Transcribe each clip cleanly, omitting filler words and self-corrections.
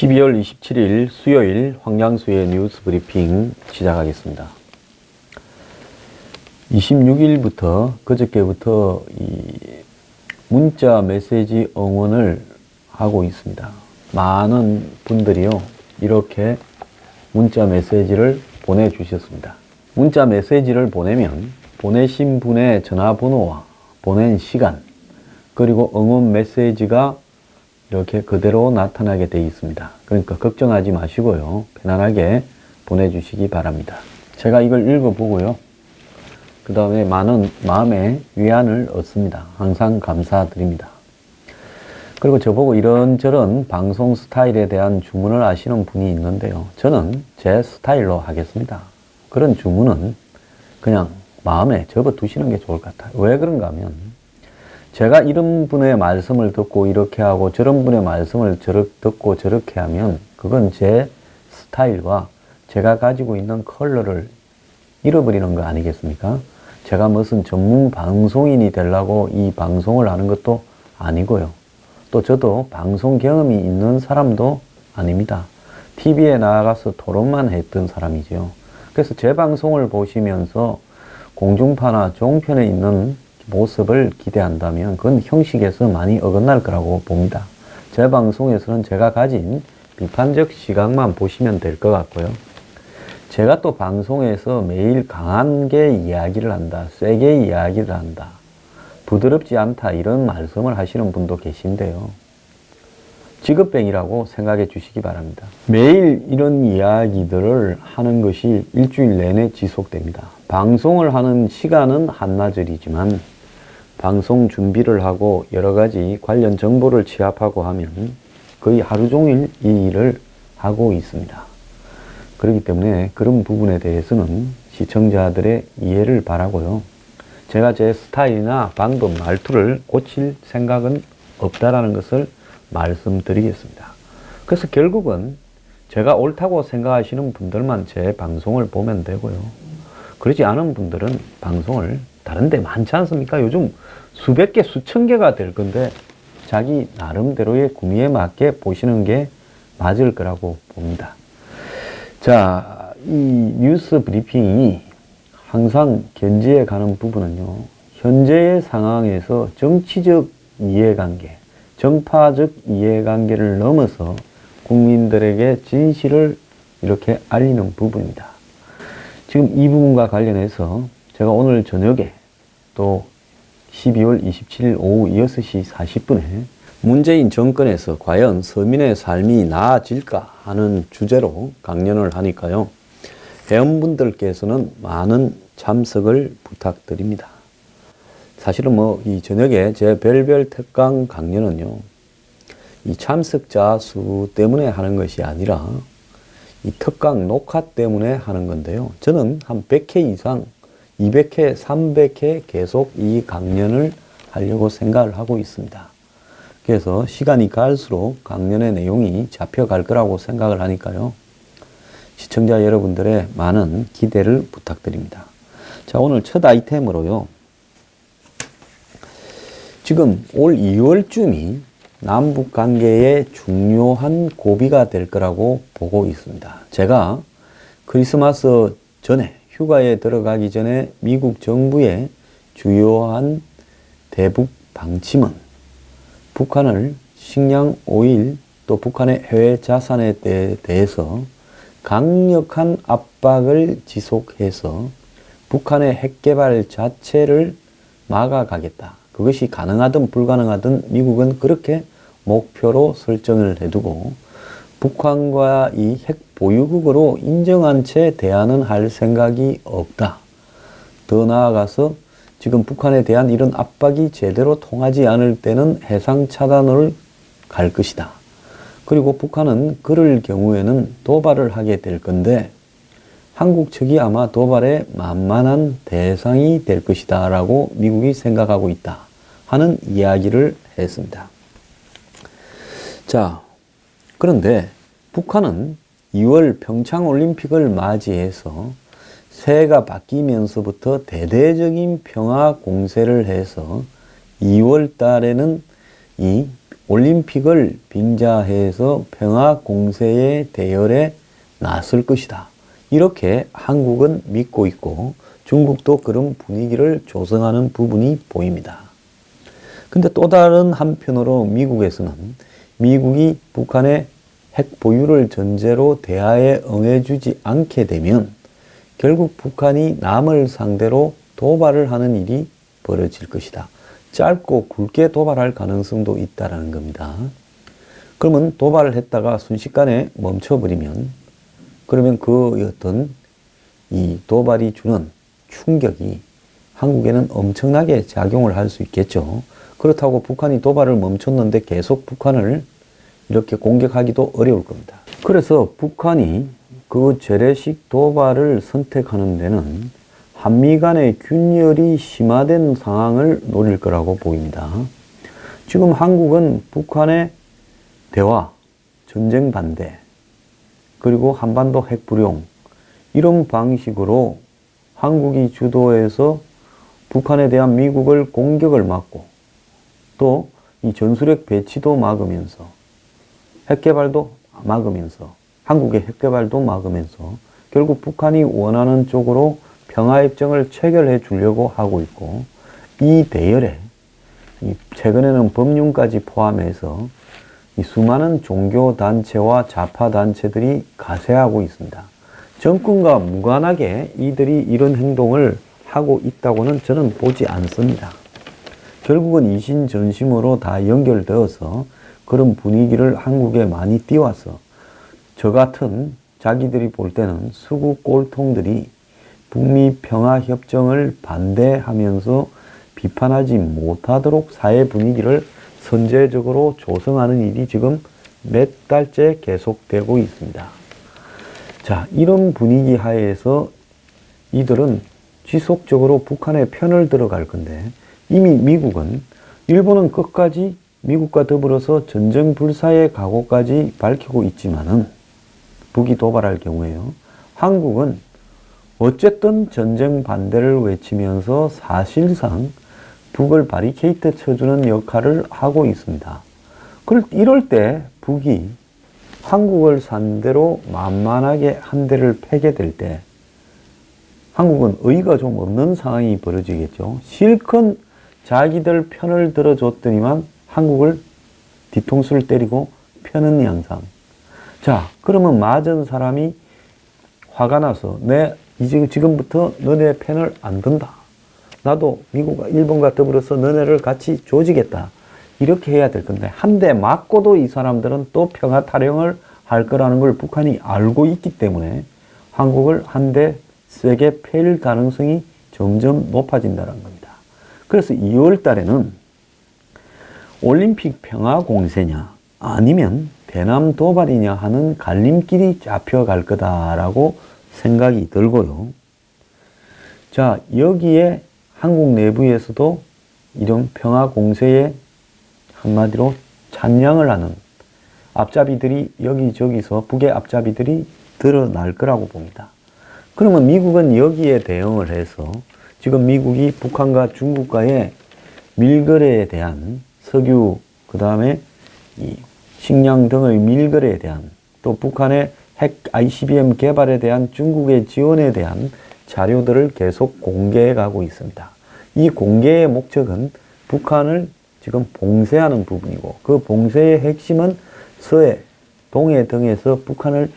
12월 27일 수요일 황양수의 뉴스 브리핑 시작하겠습니다. 26일부터 그저께부터 이 문자 메시지 응원을 하고 있습니다. 많은 분들이요 이렇게 문자 메시지를 보내주셨습니다. 문자 메시지를 보내면 보내신 분의 전화번호와 보낸 시간 그리고 응원 메시지가 이렇게 그대로 나타나게 되어 있습니다. 그러니까 걱정하지 마시고요. 편안하게 보내주시기 바랍니다. 제가 이걸 읽어보고요. 그 다음에 많은 마음의 위안을 얻습니다. 항상 감사드립니다. 그리고 저보고 이런저런 방송 스타일에 대한 주문을 하시는 분이 있는데요. 저는 제 스타일로 하겠습니다. 그런 주문은 그냥 마음에 접어두시는 게 좋을 것 같아요. 왜 그런가 하면 제가 이런 분의 말씀을 듣고 이렇게 하고 저런 분의 말씀을 듣고 저렇게 하면 그건 제 스타일과 제가 가지고 있는 컬러를 잃어버리는 거 아니겠습니까? 제가 무슨 전문 방송인이 되려고 이 방송을 하는 것도 아니고요. 또 저도 방송 경험이 있는 사람도 아닙니다. TV에 나가서 토론만 했던 사람이죠. 그래서 제 방송을 보시면서 공중파나 종편에 있는 모습을 기대한다면 그건 형식에서 많이 어긋날 거라고 봅니다. 제 방송에서는 제가 가진 비판적 시각만 보시면 될 것 같고요. 제가 또 방송에서 매일 강한 게 이야기를 한다, 세게 이야기를 한다, 부드럽지 않다 이런 말씀을 하시는 분도 계신데요. 직업병이라고 생각해 주시기 바랍니다. 매일 이런 이야기들을 하는 것이 일주일 내내 지속됩니다. 방송을 하는 시간은 한나절이지만 방송 준비를 하고 여러 가지 관련 정보를 취합하고 하면 거의 하루 종일 이 일을 하고 있습니다. 그렇기 때문에 그런 부분에 대해서는 시청자들의 이해를 바라고요. 제가 제 스타일이나 방법, 말투를 고칠 생각은 없다라는 것을 말씀드리겠습니다. 그래서 결국은 제가 옳다고 생각하시는 분들만 제 방송을 보면 되고요. 그렇지 않은 분들은 방송을 다른 데 많지 않습니까? 요즘 수백 개, 수천 개가 될 건데 자기 나름대로의 구미에 맞게 보시는 게 맞을 거라고 봅니다. 자, 이 뉴스 브리핑이 항상 견지해 가는 부분은요. 현재의 상황에서 정치적 이해관계, 정파적 이해관계를 넘어서 국민들에게 진실을 이렇게 알리는 부분입니다. 지금 이 부분과 관련해서 제가 오늘 저녁에 또 12월 27일 오후 6시 40분에 문재인 정권에서 과연 서민의 삶이 나아질까 하는 주제로 강연을 하니까요. 회원분들께서는 많은 참석을 부탁드립니다. 사실은 이 저녁에 제 별별 특강 강연은요. 이 참석자 수 때문에 하는 것이 아니라 이 특강 녹화 때문에 하는 건데요. 저는 한 100회 이상 200회, 300회 계속 이 강연을 하려고 생각을 하고 있습니다. 그래서 시간이 갈수록 강연의 내용이 잡혀갈 거라고 생각을 하니까요. 시청자 여러분들의 많은 기대를 부탁드립니다. 자, 오늘 첫 아이템으로요. 지금 올 2월쯤이 남북 관계의 중요한 고비가 될 거라고 보고 있습니다. 제가 크리스마스 전에 휴가에 들어가기 전에 미국 정부의 주요한 대북 방침은 북한을 식량, 오일, 또 북한의 해외 자산에 대해서 강력한 압박을 지속해서 북한의 핵개발 자체를 막아가겠다. 그것이 가능하든 불가능하든 미국은 그렇게 목표로 설정을 해두고 북한과 이 핵 보유국으로 인정한 채 대안은 할 생각이 없다. 더 나아가서 지금 북한에 대한 이런 압박이 제대로 통하지 않을 때는 해상 차단을 갈 것이다. 그리고 북한은 그럴 경우에는 도발을 하게 될 건데 한국 측이 아마 도발의 만만한 대상이 될 것이다 라고 미국이 생각하고 있다 하는 이야기를 했습니다. 자, 그런데 북한은 2월 평창올림픽을 맞이해서 새해가 바뀌면서부터 대대적인 평화 공세를 해서 2월 달에는 이 올림픽을 빙자해서 평화 공세의 대열에 나설 것이다. 이렇게 한국은 믿고 있고 중국도 그런 분위기를 조성하는 부분이 보입니다. 근데 또 다른 한편으로 미국에서는 미국이 북한의 핵 보유를 전제로 대화에 응해주지 않게 되면 결국 북한이 남을 상대로 도발을 하는 일이 벌어질 것이다. 짧고 굵게 도발할 가능성도 있다는 겁니다. 그러면 도발을 했다가 순식간에 멈춰버리면 그러면 그 어떤 이 도발이 주는 충격이 한국에는 엄청나게 작용을 할 수 있겠죠. 그렇다고 북한이 도발을 멈췄는데 계속 북한을 이렇게 공격하기도 어려울 겁니다. 그래서 북한이 그 재래식 도발을 선택하는 데는 한미 간의 균열이 심화된 상황을 노릴 거라고 보입니다. 지금 한국은 북한의 대화, 전쟁 반대, 그리고 한반도 핵 불용 이런 방식으로 한국이 주도해서 북한에 대한 미국을 공격을 막고 또 이 전술핵 배치도 막으면서 핵 개발도 막으면서 한국의 핵 개발도 막으면서 결국 북한이 원하는 쪽으로 평화협정을 체결해 주려고 하고 있고 이 대열에 최근에는 법륜까지 포함해서 이 수많은 종교단체와 좌파단체들이 가세하고 있습니다. 정권과 무관하게 이들이 이런 행동을 하고 있다고는 저는 보지 않습니다. 결국은 이신전심으로 다 연결되어서 그런 분위기를 한국에 많이 띄워서 저 같은 자기들이 볼 때는 수구 꼴통들이 북미 평화협정을 반대하면서 비판하지 못하도록 사회 분위기를 선제적으로 조성하는 일이 지금 몇 달째 계속되고 있습니다. 자, 이런 분위기 하에서 이들은 지속적으로 북한의 편을 들어갈 건데 이미 미국은 일본은 끝까지 미국과 더불어서 전쟁 불사의 각오까지 밝히고 있지만은 북이 도발할 경우에요. 한국은 어쨌든 전쟁 반대를 외치면서 사실상 북을 바리케이트 쳐주는 역할을 하고 있습니다. 이럴 때 북이 한국을 상대로 만만하게 한 대를 패게 될 때 한국은 의의가 좀 없는 상황이 벌어지겠죠. 실컷 자기들 편을 들어줬더니만 한국을 뒤통수를 때리고 펴는 양상. 자, 그러면 맞은 사람이 화가 나서 지금부터 너네 편을 안 든다. 나도 미국과 일본과 더불어서 너네를 같이 조지겠다. 이렇게 해야 될 건데 한 대 맞고도 이 사람들은 또 평화 타령을 할 거라는 걸 북한이 알고 있기 때문에 한국을 한 대 세게 패일 가능성이 점점 높아진다는 겁니다. 그래서 2월 달에는 올림픽 평화 공세냐 아니면 대남 도발이냐 하는 갈림길이 잡혀갈 거다라고 생각이 들고요. 자, 여기에 한국 내부에서도 이런 평화 공세에 한마디로 찬양을 하는 앞잡이들이 여기저기서 북의 앞잡이들이 드러날 거라고 봅니다. 그러면 미국은 여기에 대응을 해서 지금 미국이 북한과 중국과의 밀거래에 대한 석유, 그 다음에 이 식량 등의 밀거래에 대한 또 북한의 핵 ICBM 개발에 대한 중국의 지원에 대한 자료들을 계속 공개해 가고 있습니다. 이 공개의 목적은 북한을 지금 봉쇄하는 부분이고 그 봉쇄의 핵심은 서해, 동해 등에서 북한을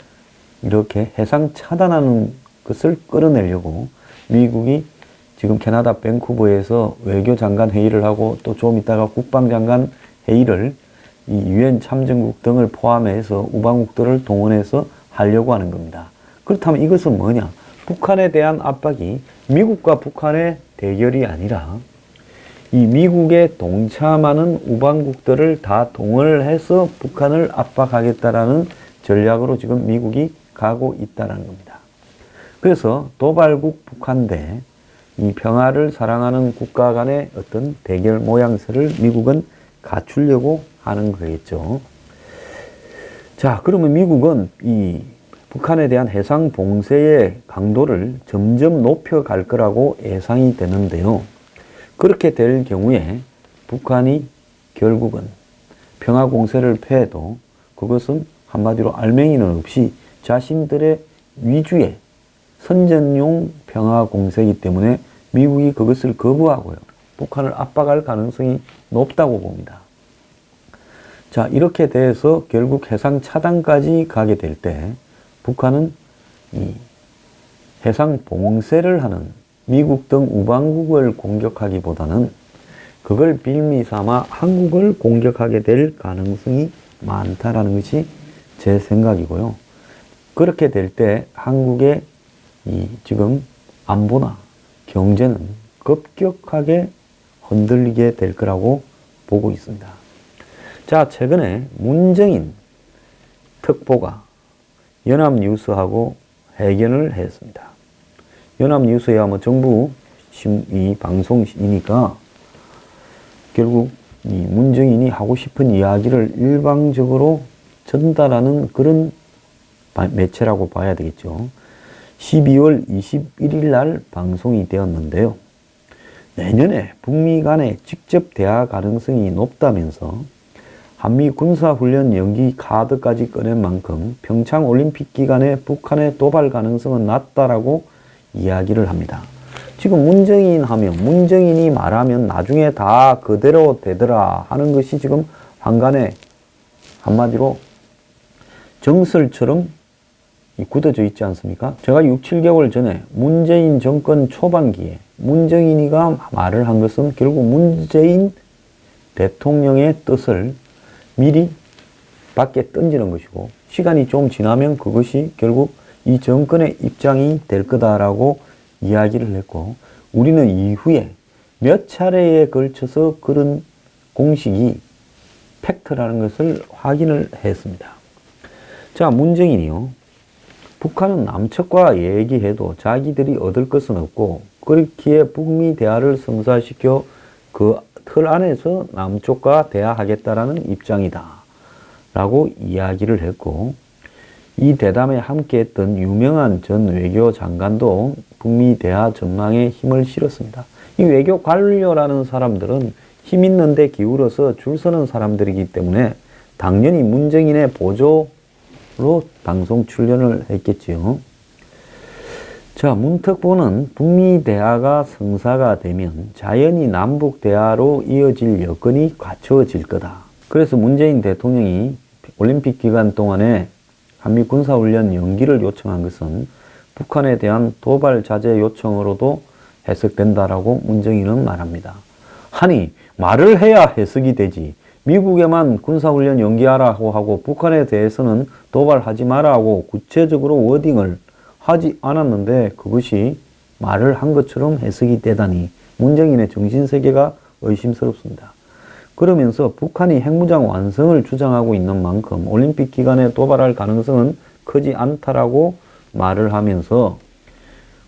이렇게 해상 차단하는 것을 끌어내려고 미국이 지금 캐나다 밴쿠버에서 외교장관 회의를 하고 또 좀 있다가 국방장관 회의를 이 유엔 참전국 등을 포함해서 우방국들을 동원해서 하려고 하는 겁니다. 그렇다면 이것은 뭐냐? 북한에 대한 압박이 미국과 북한의 대결이 아니라 이 미국에 동참하는 우방국들을 다 동원을 해서 북한을 압박하겠다라는 전략으로 지금 미국이 가고 있다는 겁니다. 그래서 도발국 북한 대 이 평화를 사랑하는 국가 간의 어떤 대결 모양새를 미국은 갖추려고 하는 거겠죠. 자, 그러면 미국은 이 북한에 대한 해상 봉쇄의 강도를 점점 높여갈 거라고 예상이 되는데요. 그렇게 될 경우에 북한이 결국은 평화 공세를 펴도 그것은 한마디로 알맹이는 없이 자신들의 위주의 선전용 평화 공세이기 때문에 미국이 그것을 거부하고요. 북한을 압박할 가능성이 높다고 봅니다. 자, 이렇게 돼서 결국 해상 차단까지 가게 될 때 북한은 이 해상 봉쇄를 하는 미국 등 우방국을 공격하기보다는 그걸 빌미 삼아 한국을 공격하게 될 가능성이 많다라는 것이 제 생각이고요. 그렇게 될 때 한국의 이 지금 안보나 경제는 급격하게 흔들리게 될 거라고 보고 있습니다. 자, 최근에 문정인 특보가 연합뉴스하고 회견을 했습니다. 연합뉴스야 뭐 정부 이 방송이니까 결국 이 문정인이 하고 싶은 이야기를 일방적으로 전달하는 그런 매체라고 봐야 되겠죠. 12월 21일 날 방송이 되었는데요. 내년에 북미 간에 직접 대화 가능성이 높다면서 한미 군사훈련 연기 카드까지 꺼낸 만큼 평창올림픽 기간에 북한의 도발 가능성은 낮다라고 이야기를 합니다. 지금 문정인 하면 문정인이 말하면 나중에 다 그대로 되더라 하는 것이 지금 한간에 한마디로 정설처럼 굳어져 있지 않습니까? 제가 6, 7개월 전에 문재인 정권 초반기에 문정인이가 말을 한 것은 결국 문재인 대통령의 뜻을 미리 밖에 던지는 것이고 시간이 좀 지나면 그것이 결국 이 정권의 입장이 될 거다라고 이야기를 했고 우리는 이후에 몇 차례에 걸쳐서 그런 공식이 팩트라는 것을 확인을 했습니다. 자, 문정인이요. 북한은 남측과 얘기해도 자기들이 얻을 것은 없고 그렇기에 북미 대화를 성사시켜 그 틀 안에서 남쪽과 대화하겠다라는 입장이다 라고 이야기를 했고 이 대담에 함께했던 유명한 전 외교 장관도 북미 대화 전망에 힘을 실었습니다. 이 외교 관료라는 사람들은 힘 있는 데 기울어서 줄 서는 사람들이기 때문에 당연히 문정인의 보조로 방송 출연을 했겠지요. 자, 문특보는 북미 대화가 성사가 되면 자연히 남북 대화로 이어질 여건이 갖춰질 거다. 그래서 문재인 대통령이 올림픽 기간 동안에 한미 군사훈련 연기를 요청한 것은 북한에 대한 도발 자제 요청으로도 해석된다라고 문정인은 말합니다. 아니, 말을 해야 해석이 되지. 미국에만 군사훈련 연기하라고 하고 북한에 대해서는 도발하지 마라 하고 구체적으로 워딩을 하지 않았는데 그것이 말을 한 것처럼 해석이 되다니 문정인의 정신세계가 의심스럽습니다. 그러면서 북한이 핵무장 완성을 주장하고 있는 만큼 올림픽 기간에 도발할 가능성은 크지 않다라고 말을 하면서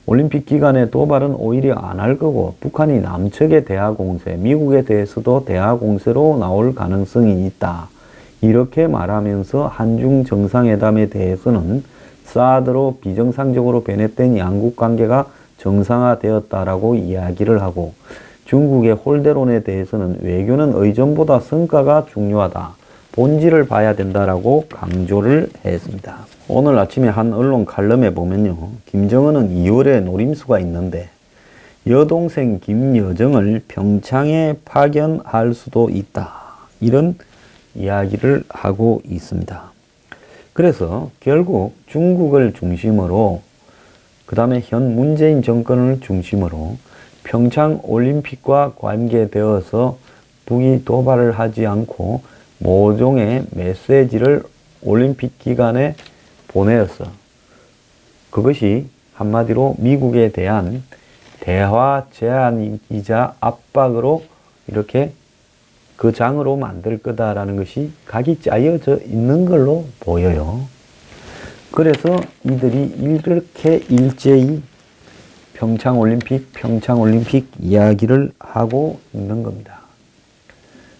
올림픽 기간에 도발은 오히려 안 할 거고 북한이 남측의 대화 공세, 미국에 대해서도 대화 공세로 나올 가능성이 있다. 이렇게 말하면서 한중 정상회담에 대해서는 사드로 비정상적으로 변했던 양국 관계가 정상화되었다라고 이야기를 하고 중국의 홀대론에 대해서는 외교는 의전보다 성과가 중요하다. 본질을 봐야 된다라고 강조를 했습니다. 오늘 아침에 한 언론 칼럼에 보면요. 김정은은 2월에 노림수가 있는데 여동생 김여정을 평창에 파견할 수도 있다. 이런 이야기를 하고 있습니다. 그래서 결국 중국을 중심으로 그 다음에 현 문재인 정권을 중심으로 평창 올림픽과 관계되어서 북이 도발을 하지 않고 모종의 메시지를 올림픽 기간에 보내었어. 그것이 한마디로 미국에 대한 대화 제한이자 압박으로 이렇게 그 장으로 만들 거다라는 것이 각이 짜여져 있는 걸로 보여요. 그래서 이들이 이렇게 일제히 평창올림픽 이야기를 하고 있는 겁니다.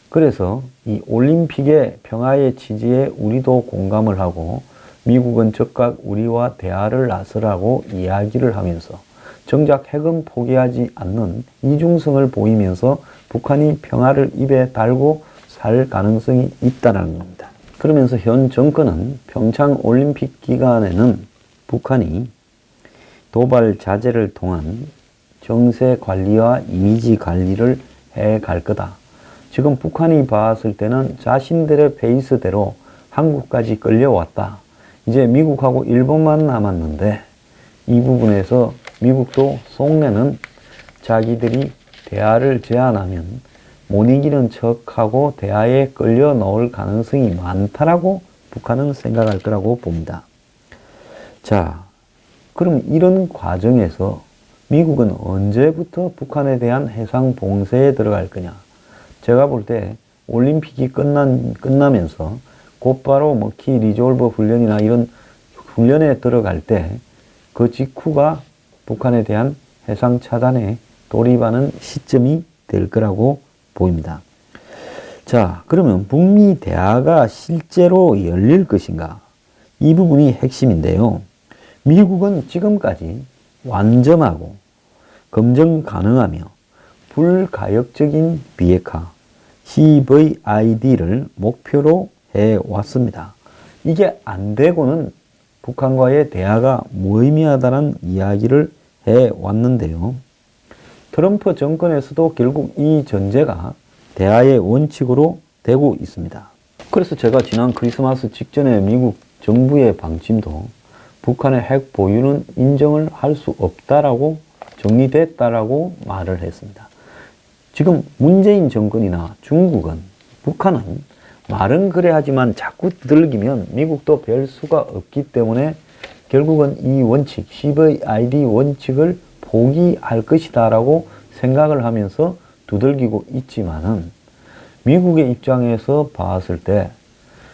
그래서 이 올림픽의 평화의 취지에 우리도 공감을 하고 미국은 즉각 우리와 대화를 나서라고 이야기를 하면서 정작 핵은 포기하지 않는 이중성을 보이면서 북한이 평화를 입에 달고 할 가능성이 있다는 겁니다. 그러면서 현 정권은 평창 올림픽 기간에는 북한이 도발 자제를 통한 정세 관리와 이미지 관리를 해 갈 거다. 지금 북한이 봤을 때는 자신들의 페이스대로 한국까지 끌려왔다. 이제 미국하고 일본만 남았는데 이 부분에서 미국도 속내는 자기들이 대화를 제안하면 못 이기는 척하고 대화에 끌려 넣을 가능성이 많다라고 북한은 생각할 거라고 봅니다. 자, 그럼 이런 과정에서 미국은 언제부터 북한에 대한 해상 봉쇄에 들어갈 거냐? 제가 볼 때 올림픽이 끝나면서 곧바로 뭐 키 리졸버 훈련이나 이런 훈련에 들어갈 때 그 직후가 북한에 대한 해상 차단에 돌입하는 시점이 될 거라고 보입니다. 자, 그러면 북미 대화가 실제로 열릴 것인가? 이 부분이 핵심인데요. 미국은 지금까지 완전하고 검증 가능하며 불가역적인 비핵화 CVID를 목표로 해왔습니다. 이게 안 되고는 북한과의 대화가 무의미하다는 이야기를 해왔는데요. 트럼프 정권에서도 결국 이 전제가 대화의 원칙으로 되고 있습니다. 그래서 제가 지난 크리스마스 직전에 미국 정부의 방침도 북한의 핵 보유는 인정을 할 수 없다라고 정리됐다라고 말을 했습니다. 지금 문재인 정권이나 중국은 북한은 말은 그래 하지만 자꾸 두들기면 미국도 별 수가 없기 때문에 결국은 이 원칙, CVID 원칙을 포기할 것이다 라고 생각을 하면서 두들기고 있지만은 미국의 입장에서 봤을 때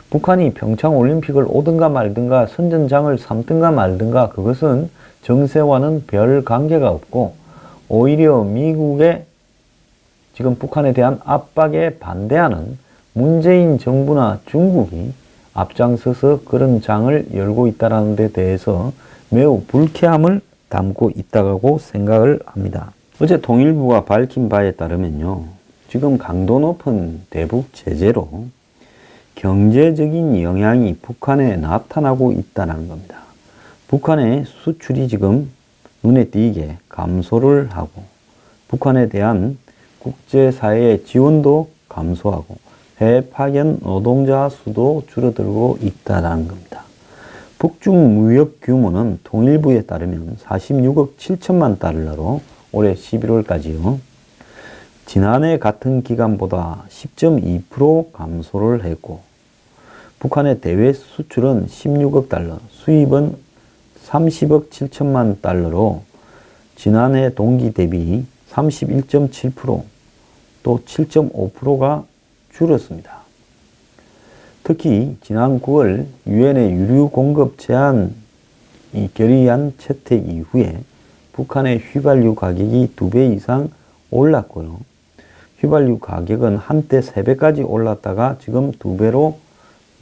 북한이 평창 올림픽을 오든가 말든가 선전장을 삼든가 말든가 그것은 정세와는 별 관계가 없고 오히려 미국의 지금 북한에 대한 압박에 반대하는 문재인 정부나 중국이 앞장서서 그런 장을 열고 있다는 데 대해서 매우 불쾌함을 담고 있다고 생각을 합니다. 어제 통일부가 밝힌 바에 따르면요. 지금 강도 높은 대북 제재로 경제적인 영향이 북한에 나타나고 있다는 겁니다. 북한의 수출이 지금 눈에 띄게 감소를 하고 북한에 대한 국제사회의 지원도 감소하고 해외 파견 노동자 수도 줄어들고 있다는 겁니다. 북중 무역 규모는 통일부에 따르면 46억 7천만 달러로 올해 11월까지요. 지난해 같은 기간보다 10.2% 감소를 했고 북한의 대외 수출은 16억 달러, 수입은 30억 7천만 달러로 지난해 동기 대비 31.7%, 또 7.5%가 줄었습니다. 특히 지난 9월 유엔의 유류 공급 제한이 결의안 채택 이후에 북한의 휘발유 가격이 2배 이상 올랐고요. 휘발유 가격은 한때 3배까지 올랐다가 지금 2배로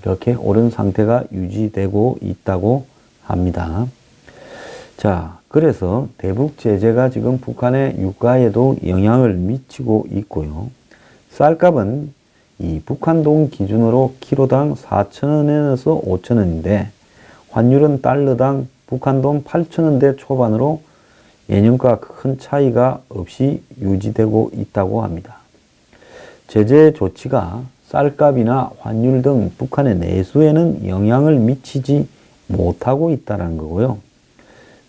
이렇게 오른 상태가 유지되고 있다고 합니다. 자, 그래서 대북 제재가 지금 북한의 유가에도 영향을 미치고 있고요. 쌀값은 이 북한돈 기준으로 키로당 4,000원에서 5,000원인데 환율은 달러당 북한돈 8,000원대 초반으로 예년과 큰 차이가 없이 유지되고 있다고 합니다. 제재 조치가 쌀값이나 환율 등 북한의 내수에는 영향을 미치지 못하고 있다는 거고요.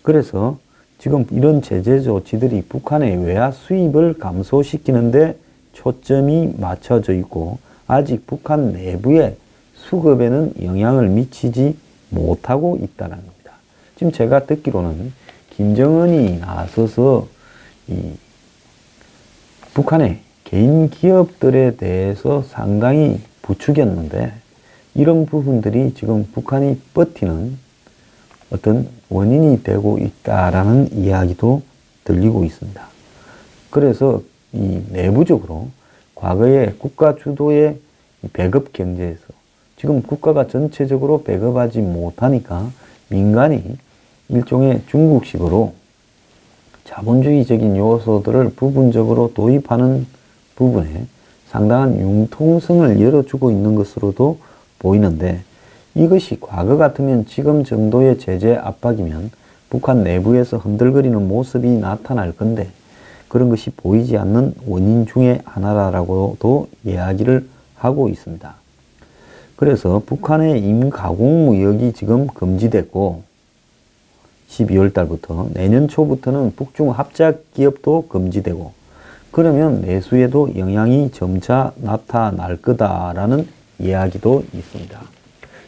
그래서 지금 이런 제재 조치들이 북한의 외화 수입을 감소시키는데 초점이 맞춰져 있고 아직 북한 내부의 수급에는 영향을 미치지 못하고 있다는 겁니다. 지금 제가 듣기로는 김정은이 나서서 이 북한의 개인 기업들에 대해서 상당히 부추겼는데 이런 부분들이 지금 북한이 버티는 어떤 원인이 되고 있다라는 이야기도 들리고 있습니다. 그래서 이 내부적으로 과거에 국가 주도의 배급 경제에서 지금 국가가 전체적으로 배급하지 못하니까 민간이 일종의 중국식으로 자본주의적인 요소들을 부분적으로 도입하는 부분에 상당한 융통성을 열어주고 있는 것으로도 보이는데, 이것이 과거 같으면 지금 정도의 제재 압박이면 북한 내부에서 흔들거리는 모습이 나타날 건데, 그런 것이 보이지 않는 원인 중에 하나라고도 이야기를 하고 있습니다. 그래서 북한의 임가공 무역이 지금 금지됐고, 12월 달부터 내년 초부터는 북중 합작 기업도 금지되고, 그러면 내수에도 영향이 점차 나타날 거다라는 이야기도 있습니다.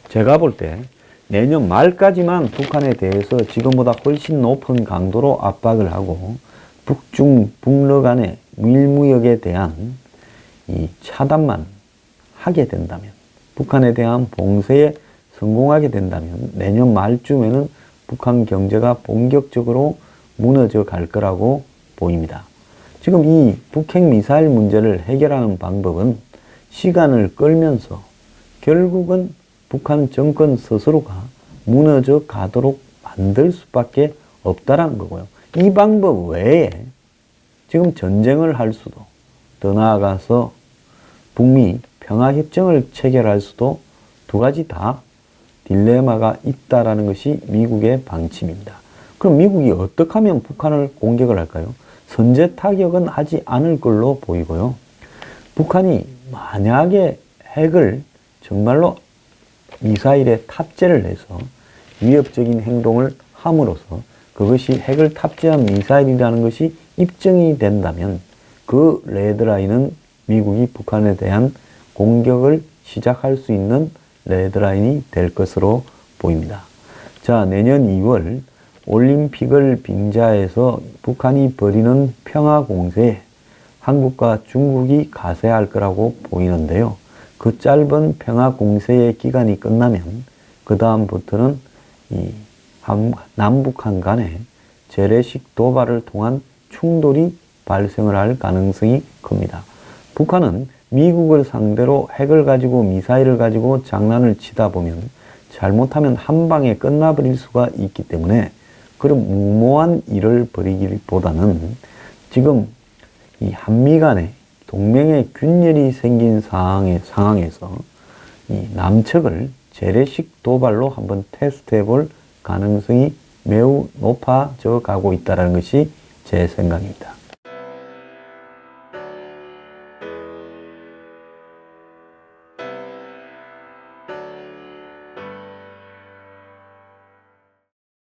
제가 볼 때 내년 말까지만 북한에 대해서 지금보다 훨씬 높은 강도로 압박을 하고, 북러 간의 밀무역에 대한 이 차단만 하게 된다면, 북한에 대한 봉쇄에 성공하게 된다면 내년 말쯤에는 북한 경제가 본격적으로 무너져 갈 거라고 보입니다. 지금 이 북핵 미사일 문제를 해결하는 방법은 시간을 끌면서 결국은 북한 정권 스스로가 무너져 가도록 만들 수밖에 없다라는 거고요. 이 방법 외에 지금 전쟁을 할 수도, 더 나아가서 북미 평화협정을 체결할 수도, 두 가지 다 딜레마가 있다라는 것이 미국의 방침입니다. 그럼 미국이 어떻게 하면 북한을 공격을 할까요? 선제 타격은 하지 않을 걸로 보이고요. 북한이 만약에 핵을 정말로 미사일에 탑재를 해서 위협적인 행동을 함으로써 그것이 핵을 탑재한 미사일이라는 것이 입증이 된다면, 그 레드라인은 미국이 북한에 대한 공격을 시작할 수 있는 레드라인이 될 것으로 보입니다. 자, 내년 2월 올림픽을 빙자해서 북한이 벌이는 평화 공세에 한국과 중국이 가세할 거라고 보이는데요. 그 짧은 평화 공세의 기간이 끝나면 그 다음부터는 이 남북한 간의 재래식 도발을 통한 충돌이 발생을 할 가능성이 큽니다. 북한은 미국을 상대로 핵을 가지고 미사일을 가지고 장난을 치다 보면 잘못하면 한 방에 끝나버릴 수가 있기 때문에, 그런 무모한 일을 벌이기보다는 지금 이 한미 간의 동맹의 균열이 생긴 상황에서 이 남측을 재래식 도발로 한번 테스트해 볼 가능성이 매우 높아져 가고 있다는 것이 제 생각입니다.